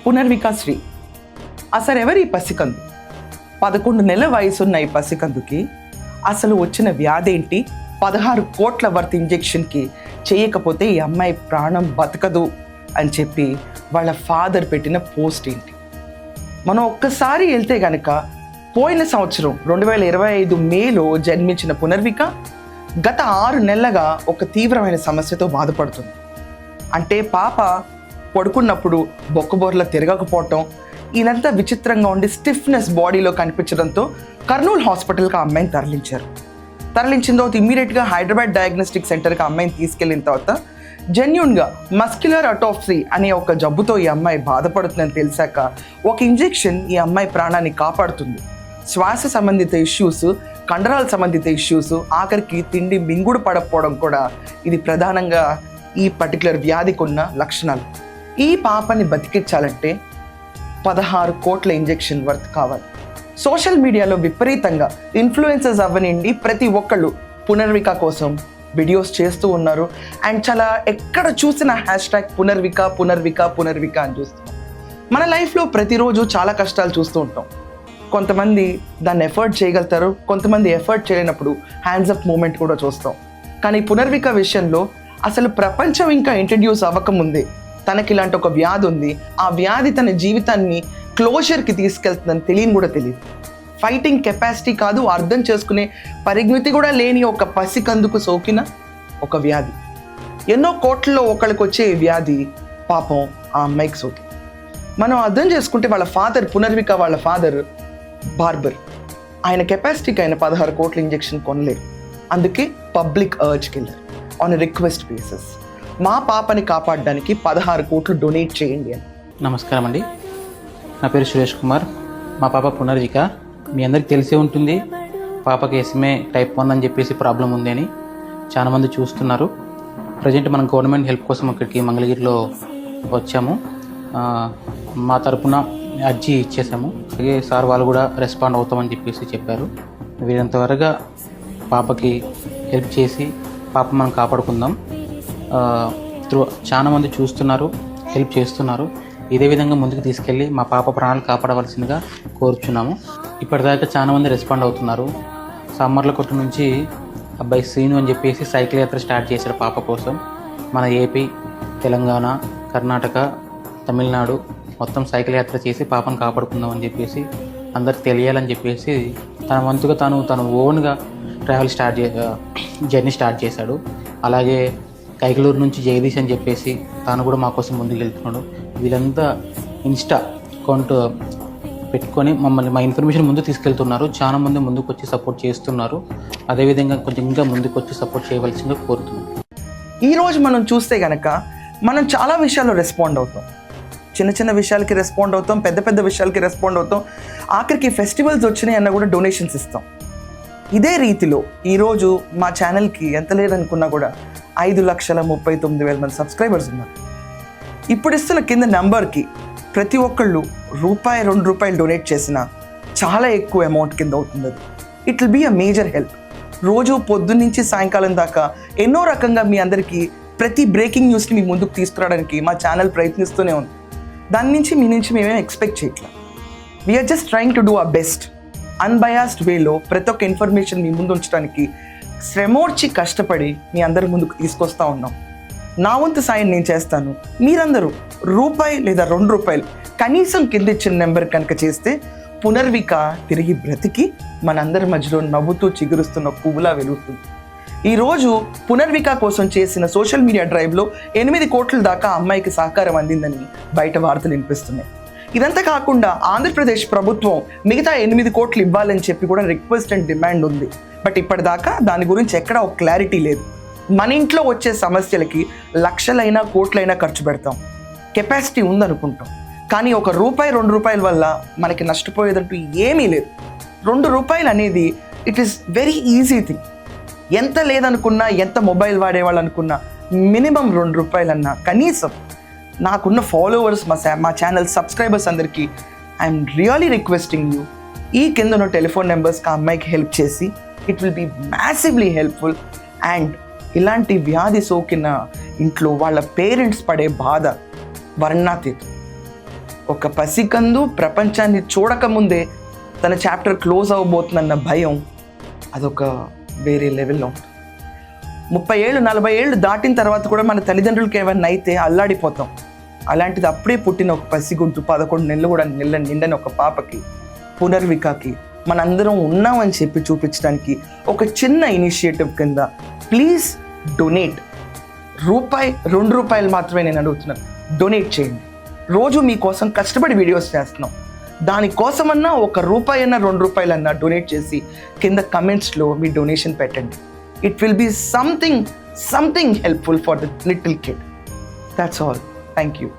పునర్విక శ్రీ. అసలు ఎవరి పసికందు? 11 నెలల వయసున్న ఈ పసికందుకి అసలు వచ్చిన వ్యాధి ఏంటి? 16 కోట్ల వర్త్ ఇంజెక్షన్కి చేయకపోతే ఈ అమ్మాయి ప్రాణం బతకదు అని చెప్పి వాళ్ళ ఫాదర్ పెట్టిన పోస్ట్ ఏంటి? మనం ఒక్కసారి వెళ్తే కనుక పోయిన సంవత్సరం 2025 మేలో జన్మించిన పునర్విక గత 6 నెలలుగా ఒక తీవ్రమైన సమస్యతో బాధపడుతుంది. అంటే పాప పడుకున్నప్పుడు బొక్కబోర్లా తిరగకపోవటం, ఇదంతా విచిత్రంగా ఉండి స్టిఫ్నెస్ బాడీలో కనిపించడంతో కర్నూలు హాస్పిటల్కి ఆ అమ్మాయిని తరలించిన తర్వాత ఇమ్మీడియట్గా హైదరాబాద్ డయాగ్నోస్టిక్ సెంటర్కి ఆ అమ్మాయిని తీసుకెళ్ళిన తర్వాత జెన్యూన్గా మస్క్యులర్ అటోఫీ అనే ఒక జబ్బుతో ఈ అమ్మాయి బాధపడుతుందని తెలిసాక ఒక ఇంజెక్షన్ ఈ అమ్మాయి ప్రాణాన్ని కాపాడుతుంది. శ్వాస సంబంధిత ఇష్యూస్, కండరాల సంబంధిత ఇష్యూస్, ఆఖరికి తిండి మింగుడు పడకపోవడం కూడా ఇది ప్రధానంగా ఈ పర్టికులర్ వ్యాధికి ఉన్న లక్షణాలు. ఈ పాపని బతికించాలంటే 16 కోట్ల ఇంజెక్షన్ వర్త్ కావాలి. సోషల్ మీడియాలో విపరీతంగా ఇన్ఫ్లుయెన్సర్స్ అవ్వనిండి ప్రతి ఒక్కళ్ళు పునర్విక కోసం వీడియోస్ చేస్తూ ఉన్నారు. అండ్ చాలా ఎక్కడ చూసిన #పునర్విక అని చూస్తున్నాం. మన లైఫ్లో ప్రతిరోజు చాలా కష్టాలు చూస్తూ ఉంటాం. కొంతమంది దాన్ని ఎఫర్ట్ చేయగలుగుతారు, కొంతమంది ఎఫర్ట్ చేయలేనప్పుడు హ్యాండ్స్ అప్ మూమెంట్ కూడా చూస్తాం. కానీ పునర్విక విషయంలో అసలు ప్రపంచం ఇంకా ఇంట్రడ్యూస్ అవ్వకముందే తనకి ఇలాంటి ఒక వ్యాధి ఉంది, ఆ వ్యాధి తన జీవితాన్ని క్లోజర్కి తీసుకెళ్తుందని కూడా తెలియదు. ఫైటింగ్ కెపాసిటీ కాదు, అర్థం చేసుకునే పరిజ్ఞతి కూడా లేని ఒక పసికందుకు సోకిన ఒక వ్యాధి. ఎన్నో కోట్లలో ఒకళ్ళకి వచ్చే వ్యాధి పాపం ఆ అమ్మాయికి సోకి. మనం అర్థం చేసుకుంటే వాళ్ళ ఫాదర్, పునర్విక వాళ్ళ ఫాదర్ బార్బర్, ఆయన కెపాసిటీకి ఆయన 16 కోట్ల ఇంజెక్షన్ కొనలేరు. అందుకే పబ్లిక్ అర్జ్కి వెళ్ళారు ఆన్ రిక్వెస్ట్ బేసిస్. మా పాపని కాపాడడానికి 16 కోట్లు డొనేట్ చేయండి అని. నమస్కారం అండి, నా పేరు సురేష్ కుమార్. మా పాప పునర్విక. మీ అందరికి తెలిసే ఉంటుంది, పాపకి SMA type 1 అని చెప్పేసి ప్రాబ్లం ఉంది అని చాలామంది చూస్తున్నారు. ప్రజెంట్ మనం గవర్నమెంట్ హెల్ప్ కోసం ఇక్కడికి మంగళగిరిలో వచ్చాము. మా తరపున అర్జీ ఇచ్చేసాము. అలాగే సార్ వాళ్ళు కూడా రెస్పాండ్ అవుతామని చెప్పేసి చెప్పారు. వీరంత త్వరగా పాపకి హెల్ప్ చేసి పాప మనం కాపాడుకుందాం. చాలామంది చూస్తున్నారు, హెల్ప్ చేస్తున్నారు. ఇదే విధంగా ముందుకు తీసుకెళ్ళి మా పాప ప్రాణాలు కాపాడవలసిందిగా కోరుచున్నాము. ఇప్పటిదాకా చాలామంది రెస్పాండ్ అవుతున్నారు. సమ్మర్లకొట్ట నుంచి అబ్బాయి శ్రీను అని చెప్పేసి సైకిల్ యాత్ర స్టార్ట్ చేశాడు పాప కోసం. మన ఏపీ, తెలంగాణ, కర్ణాటక, తమిళనాడు మొత్తం సైకిల్ యాత్ర చేసి పాపను కాపాడుకుందాం అని చెప్పేసి అందరికి తెలియాలని చెప్పేసి తన వంతుగా తను ఓన్గా జర్నీ స్టార్ట్ చేశాడు. అలాగే కైకలూరు నుంచి జగదీష్ అని చెప్పేసి తాను కూడా మా కోసం ముందుకు వెళ్తున్నాడు. వీళ్ళంతా ఇన్స్టా అకౌంట్ పెట్టుకొని మమ్మల్ని మా ఇన్ఫర్మేషన్ ముందు తీసుకెళ్తున్నారు. చాలా మంది ముందుకు వచ్చి సపోర్ట్ చేస్తున్నారు. అదేవిధంగా కొంచెం ఇంకా ముందుకు వచ్చి సపోర్ట్ చేయవలసిందిగా కోరుతున్నాను. ఈరోజు మనం చూస్తే కనుక మనం చాలా విషయాల్లో రెస్పాండ్ అవుతాం. చిన్న చిన్న విషయాలకి రెస్పాండ్ అవుతాం, పెద్ద పెద్ద విషయాలకి రెస్పాండ్ అవుతాం. ఆఖరికి ఫెస్టివల్స్ వచ్చినాయి అన్న కూడా డొనేషన్స్ ఇస్తాం. ఇదే రీతిలో ఈరోజు మా ఛానల్కి ఎంత లేదనుకున్నా కూడా 5,39,000 మంది సబ్స్క్రైబర్స్ ఉన్నారు. ఇప్పుడు ఇస్తున్న కింద నెంబర్కి ప్రతి ఒక్కళ్ళు ₹2 డొనేట్ చేసినా చాలా ఎక్కువ అమౌంట్ కింద అవుతుంది. It will be a major help. రోజు పొద్దున్నుంచి సాయంకాలం దాకా ఎన్నో రకంగా మీ అందరికీ ప్రతి బ్రేకింగ్ న్యూస్ని మీ ముందుకు తీసుకురావడానికి మా ఛానల్ ప్రయత్నిస్తూనే ఉంది. దాని నుంచి మీ నుంచి మేమేం ఎక్స్పెక్ట్ చేయట్లేదు. We're just trying to do our best. Unbiased వేలో ప్రతి ఒక్క ఇన్ఫర్మేషన్ మీ ముందు ఉంచడానికి శ్రమోర్చి కష్టపడి మీ అందరి ముందుకు తీసుకొస్తూ ఉన్నాం. నా వంతు సాయం నేను చేస్తాను. మీరందరూ ₹1 లేదా ₹2 కనీసం కింద ఇచ్చిన నెంబర్ కనుక చేస్తే పునర్విక తిరిగి బ్రతికి మనందరి మధ్యలో నవ్వుతూ చిగురుస్తున్న పువ్వులా వెలుగుతుంది. ఈరోజు పునర్విక కోసం చేసిన సోషల్ మీడియా డ్రైవ్లో 8 కోట్ల దాకా అమ్మాయికి సహకారం అందిందని బయట వార్తలు వినిపిస్తున్నాయి. ఇదంతా కాకుండా ఆంధ్రప్రదేశ్ ప్రభుత్వం మిగతా 8 కోట్లు ఇవ్వాలని చెప్పి కూడా రిక్వెస్ట్ అండ్ డిమాండ్ ఉంది. బట్ ఇప్పటిదాకా దాని గురించి ఎక్కడా ఒక క్లారిటీ లేదు. మన ఇంట్లో వచ్చే సమస్యలకి లక్షలైనా కోట్లైనా ఖర్చు పెడతాం, కెపాసిటీ ఉందనుకుంటాం. కానీ ఒక ₹2 వల్ల మనకి నష్టపోయేదంటూ ఏమీ లేదు. ₹2 అనేది it is very easy thing. ఎంత లేదనుకున్నా, ఎంత మొబైల్ వాడేవాళ్ళు అనుకున్నా మినిమం ₹2 అన్నా కనీసం నాకున్న ఫాలోవర్స్, మా ఛానల్ సబ్స్క్రైబర్స్ అందరికీ ఐఎమ్ రియలీ రిక్వెస్టింగ్ యూ, ఈ కింద ఉన్న టెలిఫోన్ నెంబర్స్కి ఆ అమ్మాయికి హెల్ప్ చేసి it will be massively helpful. And ఇలాంటి వ్యాధి సోకిన ఇంట్లో వాళ్ళ పేరెంట్స్ పడే బాధ వర్ణాతీతం. ఒక పసికందు ప్రపంచాన్ని చూడకముందే తన చాప్టర్ క్లోజ్ అవ్వబోతుందన్న భయం అదొక వేరే లెవెల్లో ఉంటుంది. 30 ఏళ్ళు 40 ఏళ్ళు దాటిన తర్వాత కూడా మన తల్లిదండ్రులకి ఏమన్నా అయితే అల్లాడిపోతాం. అలాంటిది అప్పుడే పుట్టిన ఒక పసిగుడ్డు 11 నెలలు కూడా నిండని ఒక పాపకి, పునర్వికకి మనందరం ఉన్నామని చెప్పి చూపించడానికి ఒక చిన్న ఇనిషియేటివ్ కింద ప్లీజ్ డొనేట్. ₹2 మాత్రమే నేను అడుగుతున్నాను. డొనేట్ చేయండి. రోజు మీకోసం కష్టపడి వీడియోస్ చేస్తున్నాం. దానికోసమన్నా ₹1 అన్నా ₹2 అన్నా డొనేట్ చేసి కింద కమెంట్స్లో మీ డొనేషన్ పెట్టండి. It will be something helpful for the little kid. That's all. Thank you.